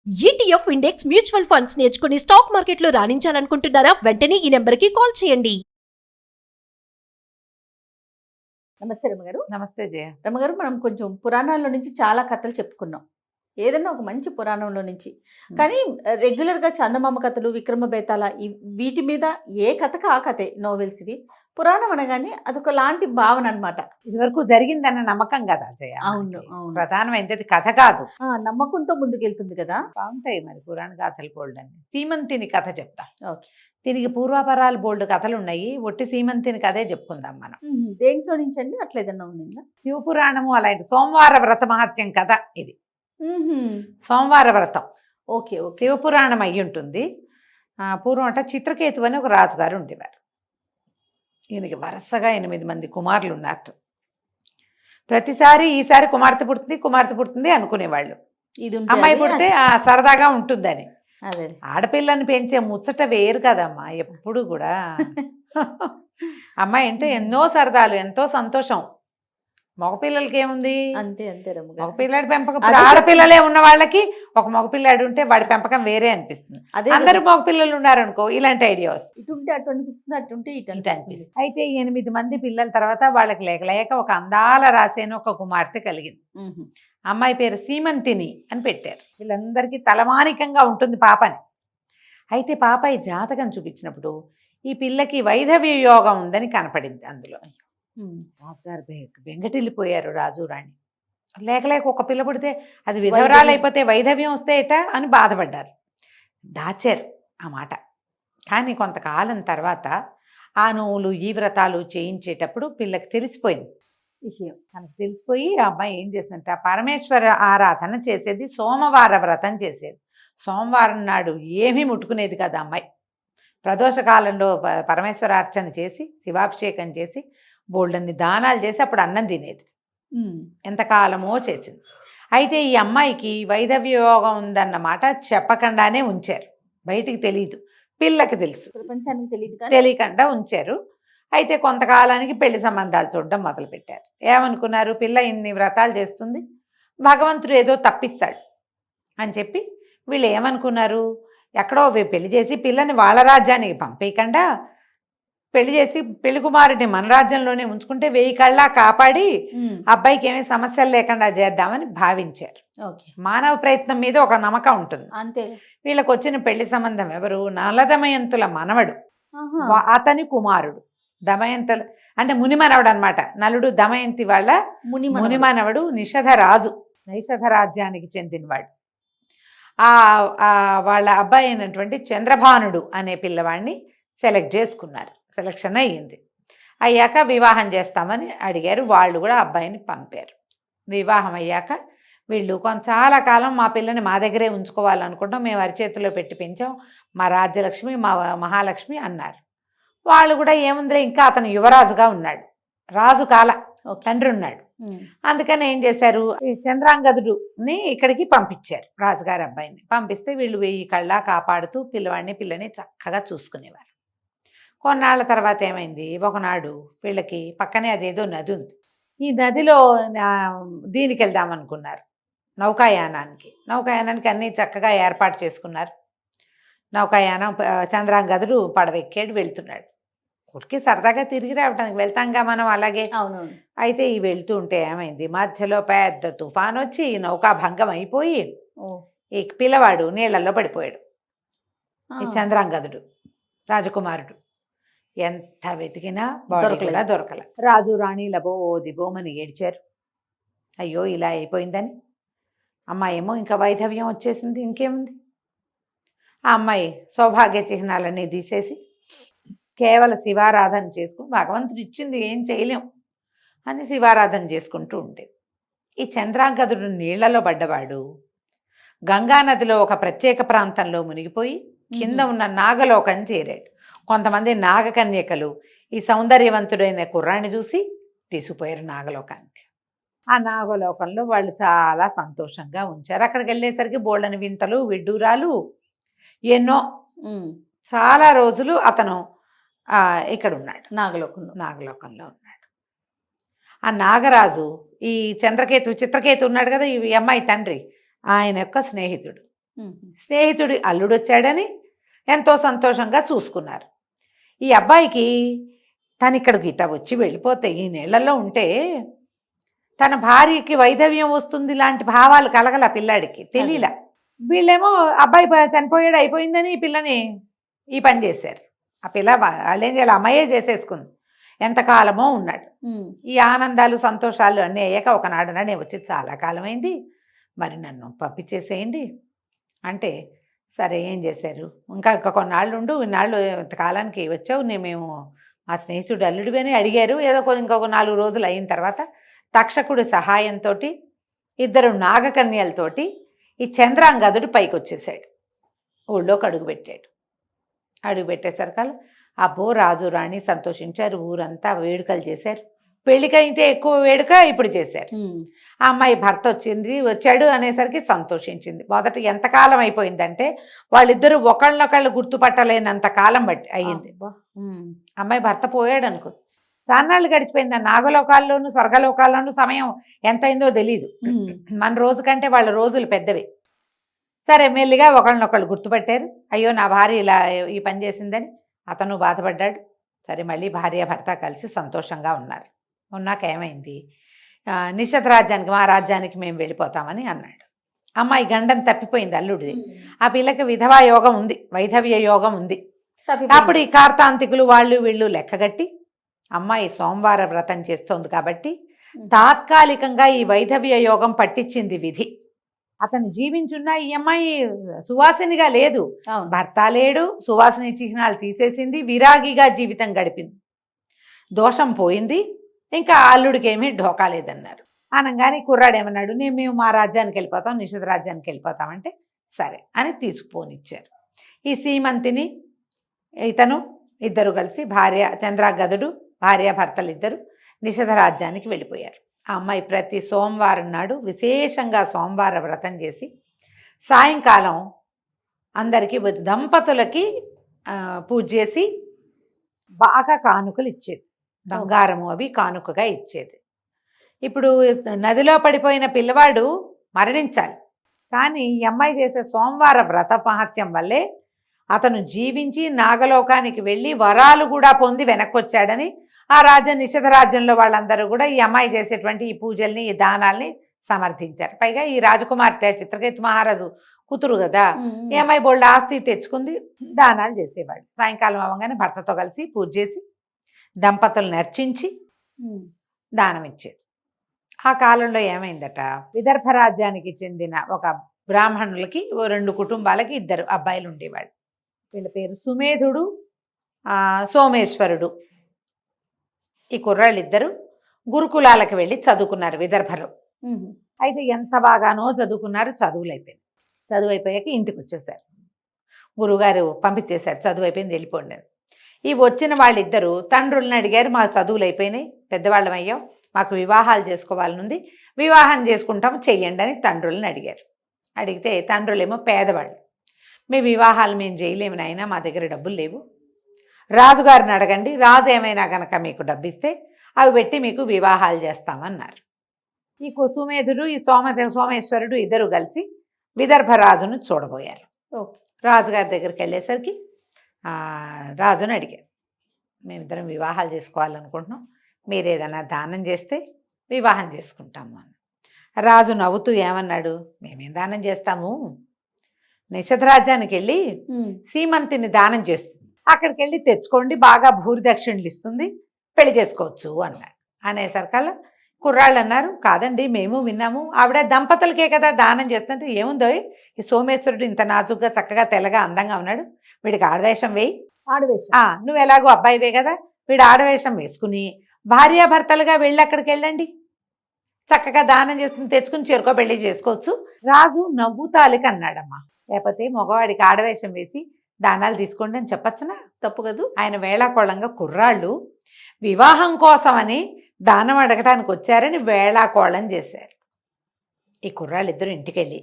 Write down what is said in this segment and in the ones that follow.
ETF index mutual funds నేర్చుకుని stock మార్కెట్లో రాణించాలనుకుంటున్నారా? వెంటనే ఈ నెంబర్కి కాల్ చేయండి. నమస్తే రమగారు. నమస్తే జయ. రమగారు, మనం కొంచెం పురాణాల్లో నుంచి చాలా కథలు చెప్పుకున్నాం. ఏదన్నా ఒక మంచి పురాణంలో నుంచి. కానీ రెగ్యులర్గా చందమామ కథలు, విక్రమ బేతాళ వీటి మీద ఏ కథకు ఆ కథే నోవెల్స్ ఇవి. పురాణం అనగానే అదొక లాంటి భావన అనమాట. ఇదివరకు జరిగిందన్న నమ్మకం కదా జయ. అవును, అవును. ప్రధానమైనది కథ కాదు, నమ్మకంతో ముందుకెళ్తుంది కదా. బాగుంటాయి మరి పురాణ గాథలు బోల్డ్ అని. సీమంతిని కథ చెప్తా. ఓకే. దీనికి పూర్వాపరాలు బోల్డ్ కథలు ఉన్నాయి. ఒట్టి సీమంతిని కథే చెప్పుకుందాం మనం. దేంట్లో నుంచి అండి? అట్లా ఏదన్నా ఉందా? శివపురాణము అలాంటి సోమవార వ్రత మహత్యం కథ ఇది. సోమవార వ్రతం. Okay okay. శివపురాణం అయి ఉంటుంది. పూర్వం అంటే చిత్రకేతు అని ఒక రాజుగారు ఉండేవారు. ఈయనకి వరుసగా 8 మంది కుమారులు ఉన్నారు. ప్రతిసారి ఈసారి కుమార్తె పుడుతుంది అనుకునేవాళ్ళు. అమ్మాయి పుడితే సరదాగా ఉంటుందని. ఆడపిల్లని పెంచే ముచ్చట వేరు కదమ్మా ఎప్పుడు కూడా. అమ్మాయి అంటే ఎన్నో సరదాలు, ఎంతో సంతోషం. మగపిల్లలకి ఏముంది? అంతే అంతే. మగపిల్లాడి పెంపకం ఆడపిల్లలే ఉన్న వాళ్ళకి ఒక మగపిల్లాడు ఉంటే వాడి పెంపకం వేరే అనిపిస్తుంది. అందరు మగపిల్లలు ఉన్నారనుకో ఇలాంటి ఐడియా వస్తుంది. ఇటుంటే అటు అనిపిస్తుంది, అటుంటే ఇటు అనిపిస్తుంది. అయితే 8 మంది పిల్లల తర్వాత వాళ్ళకి లేక ఒక అందాల రాసేన ఒక కుమార్తె కలిగింది. అమ్మాయి పేరు సీమంతిని అని పెట్టారు. వీళ్ళందరికీ తలమానికంగా ఉంటుంది పాపని. అయితే పాప ఈ జాతకం చూపించినప్పుడు ఈ పిల్లకి వైధవ్య యోగం ఉందని కనపడింది. అందులో రాజుగారు బెంగటిల్లిపోయారు రాజు రాణి. లేక ఒక పిల్ల పుడితే అది విధవరాలు అయిపోతే వైధవ్యం వస్తే ఎట అని బాధపడ్డారు. దాచారు ఆ మాట. కానీ కొంతకాలం తర్వాత ఆ నువ్వులు ఈ వ్రతాలు చేయించేటప్పుడు పిల్లకి తెలిసిపోయింది విషయం. తనకు తెలిసిపోయి ఆ అమ్మాయి ఏం చేసిందంటే పరమేశ్వర ఆరాధన చేసేది, సోమవార వ్రతం చేసేది. సోమవారం నాడు ఏమీ ముట్టుకునేది కదా అమ్మాయి. ప్రదోషకాలంలో పరమేశ్వరార్చన చేసి శివాభిషేకం చేసి బోల్డన్ని దానాలు చేసి అప్పుడు అన్నం తినేది. ఎంతకాలమో చేసింది. అయితే ఈ అమ్మాయికి వైధవ్య యోగం ఉందన్నమాట చెప్పకుండానే ఉంచారు. బయటికి తెలియదు, పిల్లకి తెలుసు, ప్రపంచానికి తెలియకుండా ఉంచారు. అయితే కొంతకాలానికి పెళ్లి సంబంధాలు చూడడం మొదలుపెట్టారు. ఏమనుకున్నారు? పిల్ల ఇన్ని వ్రతాలు చేస్తుంది, భగవంతుడు ఏదో తప్పిస్తాడు అని చెప్పి వీళ్ళు ఏమనుకున్నారు? ఎక్కడో పెళ్లి చేసి పిల్లని వాళ్ళ రాజ్యానికి పంపేయకుండా పెళ్లి చేసి పెళ్లి కుమారుడిని మన రాజ్యంలోనే ఉంచుకుంటే 1000 కళ్ళ కాపాడి అబ్బాయికి ఏమీ సమస్యలు లేకుండా చేద్దామని భావించారు. మానవ ప్రయత్నం మీద ఒక నమ్మకం ఉంటుంది అంతే. వీళ్ళకి వచ్చిన పెళ్లి సంబంధం ఎవరు? నలదమయంతుల మనవడు, అతని కుమారుడు. దమయంతుల అంటే మునిమనవడు అనమాట. నలుడు దమయంతి వాళ్ళ మునిమనవడు నిషధరాజు, నైషధ రాజ్యానికి చెందినవాడు. వాళ్ళ అబ్బాయి అయినటువంటి చంద్రభానుడు అనే పిల్లవాడిని సెలెక్ట్ చేసుకున్నారు. సెలక్షన్ అయ్యింది. అయ్యాక వివాహం చేస్తామని అడిగారు. వాళ్ళు కూడా అబ్బాయిని పంపారు. వివాహం అయ్యాక వీళ్ళు చాలా కాలం మా పిల్లని మా దగ్గరే ఉంచుకోవాలనుకుంటాం, మేము అరిచేతిలో పెట్టి పెంచాం, మా రాజ్యలక్ష్మి మా మహాలక్ష్మి అన్నారు. వాళ్ళు కూడా ఏముందిలే, ఇంకా అతను యువరాజుగా ఉన్నాడు, రాజు కాల తండ్రి ఉన్నాడు. అందుకని ఏం చేశారు? ఈ చంద్రాంగదుడిని ఇక్కడికి పంపించారు. రాజుగారి అబ్బాయిని పంపిస్తే వీళ్ళు 1000 కళ్ళ కాపాడుతూ పిల్లని చక్కగా చూసుకునేవారు. కొన్నాళ్ళ తర్వాత ఏమైంది? ఒకనాడు వీళ్ళకి పక్కనే అదేదో నది ఉంది. ఈ నదిలో దీనికి వెళ్దామనుకున్నారు, నౌకాయానానికి అన్నీ చక్కగా ఏర్పాటు చేసుకున్నారు. నౌకాయానం చంద్రాంగదుడు పడవెక్కాడు, వెళ్తున్నాడు. ఊరికి సరదాగా తిరిగి రావడానికి వెళ్తాంగా మనం అలాగే. అవునవును. అయితే ఈ వెళ్తూ ఉంటే ఏమైంది? మధ్యలో పెద్ద తుఫాన్ వచ్చి నౌకా భంగం అయిపోయి ఈ పిల్లవాడు నీళ్లలో పడిపోయాడు. ఈ చంద్రాంగదుడు రాజకుమారుడు ఎంత వెతికినా దొరకల. రాజు రాణి లబోదిబోమని ఏడ్చారు, అయ్యో ఇలా అయిపోయిందని. అమ్మాయి ఏమో ఇంకా వైధవ్యం వచ్చేసింది, ఇంకేముంది? ఆ అమ్మాయి సౌభాగ్య చిహ్నాలన్నీ తీసేసి కేవలం శివారాధన చేసుకుని, భగవంతుడు ఇచ్చింది ఏం చేయలేం అని శివారాధన చేసుకుంటూ ఉండేది. ఈ చంద్రాంగదుడు నీళ్లలో పడ్డవాడు గంగానదిలో ఒక ప్రత్యేక ప్రాంతంలో మునిగిపోయి కింద ఉన్న నాగలోకం చేరాడు. కొంతమంది నాగకన్యకలు ఈ సౌందర్యవంతుడైన కుర్రాన్ని చూసి తీసుకుపోయారు నాగలోకానికి. ఆ నాగలోకంలో వాళ్ళు చాలా సంతోషంగా ఉంచారు. అక్కడికి వెళ్ళేసరికి బోళ్ళని వింతలు విడ్డూరాలు ఎన్నో. చాలా రోజులు అతను ఇక్కడ ఉన్నాడు, నాగలోకంలో ఉన్నాడు. ఆ నాగరాజు ఈ చిత్రకేతు ఉన్నాడు కదా, ఈ అమ్మాయి తండ్రి, ఆయన యొక్క స్నేహితుడు. స్నేహితుడి అల్లుడొచ్చాడని ఎంతో సంతోషంగా చూసుకున్నారు. ఈ అబ్బాయికి తను ఇక్కడికి ఇట వచ్చి వెళ్ళిపోతే ఈ నీళ్ళల్లో ఉంటే తన భార్యకి వైధవ్యం వస్తుంది లాంటి భావాలు కలగల పిల్లాడికి తెలియలా. వీళ్ళేమో అబ్బాయి చనిపోయాడు అయిపోయిందని ఈ పిల్లని ఈ పని చేశారు. ఆ పిల్ల వాళ్ళు ఏం చేయాలి, అమ్మాయే చేసేసుకుంది. ఎంతకాలమో ఉన్నాడు. ఈ ఆనందాలు సంతోషాలు అన్నీ అయ్యాక ఒకనాడు నేను వచ్చి చాలా కాలమైంది, మరి నన్ను పంపించేసేయండి అంటే, సరే ఏం చేశారు, ఇంకా కొన్నాళ్ళు ఉండు, ఇన్నాళ్ళు ఇంతకాలానికి వచ్చావు, మేము మా స్నేహితుడు అల్లుడివని అడిగారు. ఏదో ఇంకొక 4 రోజులు అయిన తర్వాత తక్షకుడి సహాయంతో 2 నాగకన్యలతోటి ఈ చంద్రాంగదుడు పైకి వచ్చేసాడు. ఊళ్ళోకి అడుగుపెట్టాడు. అడుగుపెట్టేసరికల్లా అబ్బో రాజు రాణి సంతోషించారు. ఊరంతా వేడుకలు చేశారు. పెళ్ళికైతే ఎక్కువ వేడుక ఇప్పుడు చేశారు. ఆ అమ్మాయి భర్త వచ్చాడు అనేసరికి సంతోషించింది. మొదట ఎంతకాలం అయిపోయిందంటే వాళ్ళిద్దరూ ఒకళ్ళనొకళ్ళు గుర్తుపట్టలేనంత కాలం బట్టి అయ్యింది. అమ్మాయి భర్త పోయాడు అనుకో, చాన్నాళ్ళు గడిచిపోయింది. నాగలోకాల్లోనూ స్వర్గలోకాల్లోనూ సమయం ఎంత అయిందో తెలీదు. మన రోజు కంటే వాళ్ళ రోజులు పెద్దవి. సరే మెల్లిగా ఒకళ్ళనొకళ్ళు గుర్తుపట్టారు. అయ్యో నా భార్య ఇలా ఈ పని చేసిందని అతను బాధపడ్డాడు. సరే మళ్ళీ భార్య భర్త కలిసి సంతోషంగా ఉన్నారు. ఉన్నాక ఏమైంది, నిషధ రాజ్యానికి మా రాజ్యానికి మేము వెళ్ళిపోతామని అన్నాడు. అమ్మాయి గండం తప్పిపోయింది అల్లుడిది. ఆ పిల్లకి విధవా యోగం ఉంది, వైధవ్య యోగం ఉంది. అప్పుడు ఈ కార్తాంతికులు వాళ్ళు వీళ్ళు లెక్కగట్టి అమ్మాయి సోమవార వ్రతం చేస్తోంది కాబట్టి తాత్కాలికంగా ఈ వైధవ్య యోగం పట్టించింది విధి. అతను జీవించున్నా ఈ అమ్మాయి సువాసినిగా లేదు, భర్త లేడు, సువాసిని చిహ్నాలు తీసేసింది, విరాగిగా జీవితం గడిపింది. దోషం పోయింది, ఇంకా అల్లుడికి ఏమీ ఢోకా లేదన్నారు. అనగానే కుర్రాడు ఏమన్నాడు, మేము మా రాజ్యానికి వెళ్ళిపోతాం, నిషధ రాజ్యానికి వెళ్ళిపోతామంటే సరే అని తీసుకుపోనిచ్చారు. ఈ సీమంతిని ఇతను ఇద్దరు కలిసి భార్య చంద్రాగదుడు భార్య భర్తలు ఇద్దరు నిషధ రాజ్యానికి వెళ్ళిపోయారు. ఆ అమ్మాయి ప్రతి సోమవారం నాడు విశేషంగా సోమవార వ్రతం చేసి సాయంకాలం అందరికీ దంపతులకి పూజ చేసి బాగా కానుకలు ఇచ్చేది. బంగారము అవి కానుకగా ఇచ్చేది. ఇప్పుడు నదిలో పడిపోయిన పిల్లవాడు మరణించాలి, కానీ ఈ అమ్మాయి చేసే సోమవార వ్రత మహత్యం వల్లే అతను జీవించి నాగలోకానికి వెళ్ళి వరాలు కూడా పొంది వెనక్కొచ్చాడని ఆ నిషధ రాజ్యంలో వాళ్ళందరూ కూడా ఈ అమ్మాయి చేసేటువంటి ఈ పూజల్ని ఈ దానాల్ని సమర్థించారు. పైగా ఈ రాజకుమార్తె చిత్రకేతు మహారాజు కూతురు కదా, ఈ అమ్మాయి బోల్డ్ ఆస్తి తెచ్చుకుంది, దానాలు చేసేవాళ్ళు. సాయంకాలం అవ్వగానే భర్తతో కలిసి పూజ చేసి దంపతులను అర్చించి దానం ఇచ్చేది. ఆ కాలంలో ఏమైందట, విదర్భ రాజ్యానికి చెందిన ఒక బ్రాహ్మణులకి 2 కుటుంబాలకి 2 అబ్బాయిలు ఉండేవాళ్ళు. వీళ్ళ పేరు సుమేధుడు, సోమేశ్వరుడు. ఈ కుర్రాళ్ళిద్దరూ గురుకులాలకు వెళ్ళి చదువుకున్నారు విదర్భలో. అయితే ఎంత బాగానో చదువుకున్నారు, చదువు అయిపోయాక ఇంటికి వచ్చేసారు. గురువుగారు పంపించేశారు, చదువు అయిపోయింది వెళ్ళిపోండి. ఈ వచ్చిన వాళ్ళిద్దరూ తండ్రులను అడిగారు, మా చదువులు అయిపోయినాయి, పెద్దవాళ్ళం అయ్యాం, మాకు వివాహాలు చేసుకోవాలనుంది, వివాహం చేసుకుంటాం చెయ్యండి అని తండ్రులను అడిగారు. అడిగితే తండ్రులేమో పేదవాళ్ళు, మీ వివాహాలు మేము చేయలేము నాయనా, మా దగ్గర డబ్బులు లేవు, రాజుగారిని అడగండి, రాజు ఏమైనా కనుక మీకు డబ్బిస్తే అవి పెట్టి మీకు వివాహాలు చేస్తామన్నారు. ఈ కుసుమేధుడు ఈ సోమేశ్వరుడు ఇద్దరు కలిసి విదర్భ రాజును చూడబోయారు. రాజుగారి దగ్గరికి వెళ్ళేసరికి రాజును అడిగారు, మేమిద్దరం వివాహాలు చేసుకోవాలనుకుంటున్నాం, మీరు ఏదైనా దానం చేస్తే వివాహం చేసుకుంటాము అని. రాజు నవ్వుతూ ఏమన్నాడు, మేమేం దానం చేస్తాము, నిషధ రాజ్యానికి వెళ్ళి సీమంతిని దానం చేస్తుంది, అక్కడికి వెళ్ళి తెచ్చుకోండి, బాగా భూరి దక్షిణలు ఇస్తుంది, పెళ్లి చేసుకోవచ్చు అన్నాడు. అనేసరికల్లా కుర్రాళ్ళు అన్నారు, కాదండి మేము విన్నాము, ఆవిడ దంపతులకే కదా దానం చేస్తుంటే, ఏముందో ఈ సోమేశ్వరుడు ఇంత నాజుగ్గా చక్కగా తెల్లగా అందంగా ఉన్నాడు, వీడికి ఆడవేషం వేయి, నువ్వు ఎలాగో అబ్బాయివే కదా, వీడు ఆడవేషం వేసుకుని భార్యాభర్తలుగా వెళ్ళి అక్కడికి వెళ్ళండి, చక్కగా దానం చేసుకుని తెచ్చుకుని చేరుకో పెళ్లి చేసుకోవచ్చు. రాజు నవ్వుతాలికి అన్నాడమ్మా, లేకపోతే మగవాడికి ఆడవేషం వేసి దానాలు తీసుకోండి అని చెప్పచ్చునా, తప్పు కదూ. ఆయన వేళాకోళంగా కుర్రాళ్ళు వివాహం కోసమని దానం అడగటానికి వచ్చారని వేళాకోళం చేశారు. ఈ కుర్రాళ్ళు ఇద్దరు ఇంటికి వెళ్ళి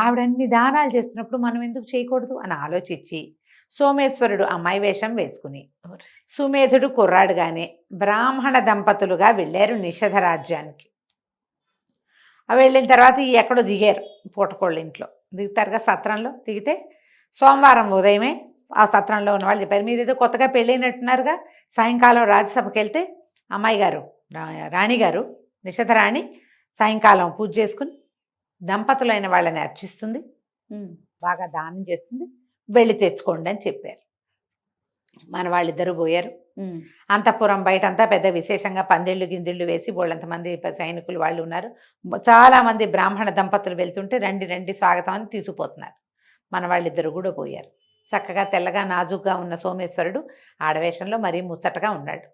ఆవిడన్ని దానాలు చేస్తున్నప్పుడు మనం ఎందుకు చేయకూడదు అని ఆలోచించి సోమేశ్వరుడు అమ్మాయి వేషం వేసుకుని సుమేధుడు కుర్రాడుగానే బ్రాహ్మణ దంపతులుగా వెళ్ళారు నిషధ రాజ్యానికి. వెళ్ళిన తర్వాత ఎక్కడో దిగారు పూటకోళ్ళ ఇంట్లో. దిగుతారుగా సత్రంలో. దిగితే సోమవారం ఉదయమే ఆ సత్రంలో ఉన్న వాళ్ళు చెప్పారు, మీరు ఏదో కొత్తగా పెళ్ళైనట్టున్నారుగా, సాయంకాలం రాజ్యసభకి వెళ్తే అమ్మాయి గారు రాణి గారు నిషధ రాణి సాయంకాలం పూజ చేసుకుని దంపతులైన వాళ్ళని అర్చిస్తుంది, బాగా దానం చేస్తుంది, వెళ్ళి తెచ్చుకోండి అని చెప్పారు. మన వాళ్ళిద్దరూ పోయారు. అంతఃపురం బయట అంతా పెద్ద విశేషంగా పందిళ్ళు గిందిళ్ళు వేసి వాళ్ళంతమంది సైనికులు వాళ్ళు ఉన్నారు. చాలామంది బ్రాహ్మణ దంపతులు వెళ్తుంటే రండి రండి స్వాగతం అని తీసుకుపోతున్నారు. మన వాళ్ళిద్దరు కూడా పోయారు. చక్కగా తెల్లగా నాజుగ్గా ఉన్న సోమేశ్వరుడు ఆడవేషంలో మరీ ముచ్చటగా ఉన్నాడు.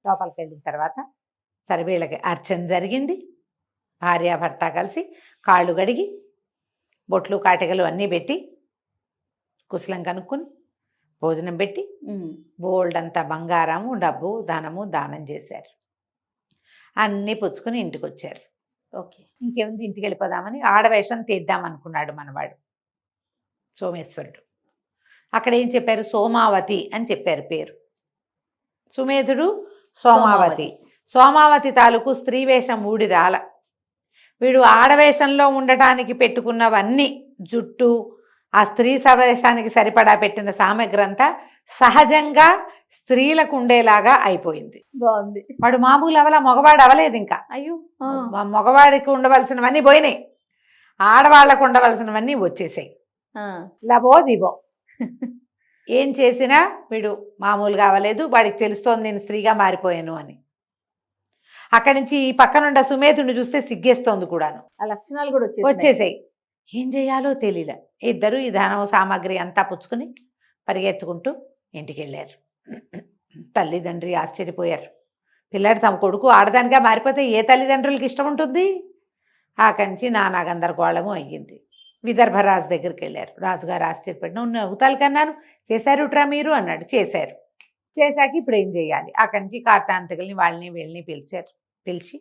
లోపలికి వెళ్ళిన తర్వాత సరే వీళ్ళకి అర్చన జరిగింది. భార్యాభర్త కలిసి కాళ్ళు గడిగి బొట్లు కాటికలు అన్నీ పెట్టి కుశలం కనుక్కొని భోజనం పెట్టి బోల్డ్ అంతా బంగారము డబ్బు ధనము దానం చేశారు. అన్నీ పుచ్చుకొని ఇంటికి వచ్చారు. ఓకే, ఇంకేముంది ఇంటికి వెళ్ళిపోదామని ఆడవేషం తీద్దామనుకున్నాడు మనవాడు సోమేశ్వరుడు. అక్కడ ఏం చెప్పారు, సోమావతి అని చెప్పారు పేరు. సుమేధుడు సోమావతి. సోమావతి తాలూకు స్త్రీ వేషం ఊడి రాల. వీడు ఆడవేషంలో ఉండటానికి పెట్టుకున్నవన్నీ జుట్టు ఆ స్త్రీ సవేషానికి సరిపడా పెట్టిన సామగ్రి అంతా సహజంగా స్త్రీలకు ఉండేలాగా అయిపోయింది. బాగుంది. వాడు మామూలు అవల, మగవాడు అవలేదు ఇంకా. అయ్యో, మగవాడికి ఉండవలసినవన్నీ పోయినాయి, ఆడవాళ్ళకు ఉండవలసినవన్నీ వచ్చేసాయి. లబో దిబో ఏం చేసినా వీడు మామూలుగా అవ్వలేదు. వాడికి తెలుస్తోంది నేను స్త్రీగా మారిపోయాను అని. అక్కడి నుంచి ఈ పక్కనుండ సుమేధుని చూస్తే సిగ్గేస్తోంది కూడాను. ఆ లక్షణాలు కూడా వచ్చేసాయి. ఏం చేయాలో తెలియలే. ఇద్దరు ఈ ధనం సామాగ్రి అంతా పుచ్చుకుని పరిగెత్తుకుంటూ ఇంటికి వెళ్ళారు. తల్లిదండ్రి ఆశ్చర్యపోయారు. పిల్లాడు తమ కొడుకు ఆడదానిగా మారిపోతే ఏ తల్లిదండ్రులకి ఇష్టం ఉంటుంది? అక్కడి నుంచి నానా గందరగోళము అయ్యింది. విదర్భరాజు దగ్గరికి వెళ్ళారు. రాజుగారు ఆశ్చర్యపడి, నువ్వు నవ్వుతాలు కన్నాను, చేశారుట్రా మీరు అన్నాడు. చేశారు. చేశాక ఇప్పుడు ఏం చేయాలి? అక్కడి నుంచి కార్తాంతకుల్ని వాళ్ళని వీళ్ళని పిలిచి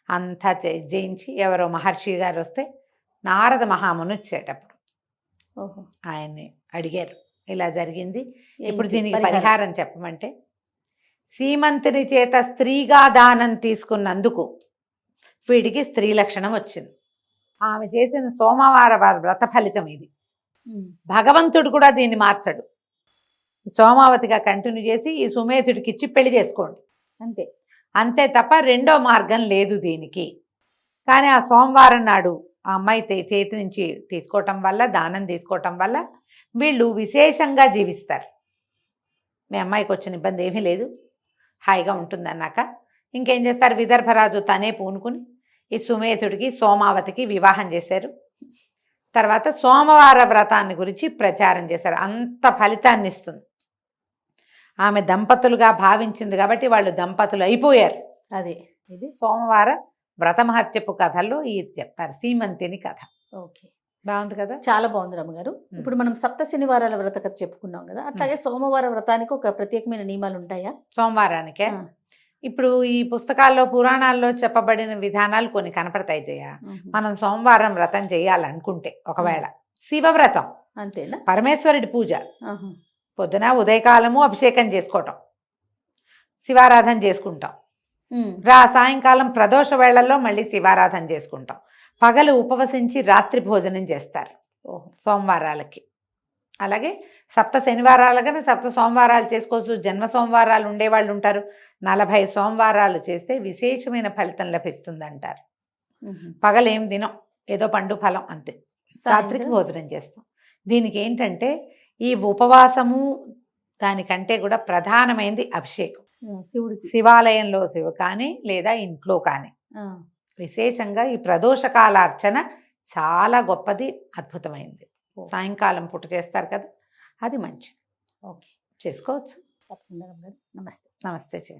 అంతా జయించి ఎవరో మహర్షి గారు వస్తే నారద మహాముని వచ్చేటప్పుడు ఆయన్ని అడిగారు, ఇలా జరిగింది, ఇప్పుడు దీనికి పరిహారం చెప్పమంటే, సీమంతుని చేత స్త్రీగా దానం తీసుకున్నందుకు వీడికి స్త్రీ లక్షణం వచ్చింది. ఆమె చేసిన సోమవార వ్రత ఫలితం ఇది. భగవంతుడు కూడా దీన్ని మార్చడు. సోమావతిగా కంటిన్యూ చేసి ఈ సుమేధుడికి ఇచ్చి పెళ్లి చేసుకోండి, అంతే తప్ప రెండో మార్గం లేదు దీనికి. కానీ ఆ సోమవారం నాడు ఆ అమ్మాయి చేతి నుంచి తీసుకోవటం వల్ల, దానం తీసుకోవటం వల్ల వీళ్ళు విశేషంగా జీవిస్తారు. మీ అమ్మాయికి వచ్చిన ఇబ్బంది ఏమీ లేదు, హాయిగా ఉంటుంది అన్నాక ఇంకేం చేస్తారు, విదర్భరాజు తనే పూనుకుని ఈ సుమేధుడికి సోమావతికి వివాహం చేశారు. తర్వాత సోమవార వ్రతాన్ని గురించి ప్రచారం చేశారు. అంత ఫలితాన్ని ఇస్తుంది. ఆమె దంపతులుగా భావించింది కాబట్టి వాళ్ళు దంపతులు అయిపోయారు. ఇది సోమవార వ్రత మహత్యపు కథల్లో ఇది చెప్తారు, సీమంతిని కథ. ఓకే, బాగుంది కదా? చాలా బాగుంది రమ్మగారు. ఇప్పుడు మనం సప్త శనివారాల వ్రత కథ చెప్పుకున్నాం కదా, అట్లాగే సోమవార వ్రతానికి ఒక ప్రత్యేకమైన నియమాలు ఉంటాయా? సోమవారానికే ఇప్పుడు ఈ పుస్తకాల్లో పురాణాల్లో చెప్పబడిన విధానాలు కొన్ని కనపడతాయి జయ. మనం సోమవారం వ్రతం చేయాలనుకుంటే ఒకవేళ శివవ్రతం అంతేనా, పరమేశ్వరుడి పూజ, పొద్దున ఉదయకాలము అభిషేకం చేసుకోవటం, శివారాధన చేసుకుంటాం, సాయంకాలం ప్రదోష వేళల్లో మళ్ళీ శివారాధన చేసుకుంటాం, పగలు ఉపవసించి రాత్రి భోజనం చేస్తారు సోమవారాలకి. అలాగే సప్త శనివారాలుగానే సప్త సోమవారాలు చేసుకోవచ్చు. జన్మ సోమవారాలు ఉండేవాళ్ళు ఉంటారు. 40 సోమవారాలు చేస్తే విశేషమైన ఫలితం లభిస్తుంది అంటారు. పగలేం తినం, ఏదో పండు ఫలం అంతే, రాత్రికి భోజనం చేస్తాం. దీనికి ఏంటంటే ఈ ఉపవాసము దానికంటే కూడా ప్రధానమైనది అభిషేకం. శివుడికి శివాలయంలో శివ కానీ లేదా ఇంట్లో కానీ విశేషంగా ఈ ప్రదోషకాల అర్చన చాలా గొప్పది, అద్భుతమైంది. సాయంకాలం పూట చేస్తారు కదా, అది మంచిది. ఓకే, చేసుకోవచ్చు. తప్పకుండా. నమస్తే. నమస్తే.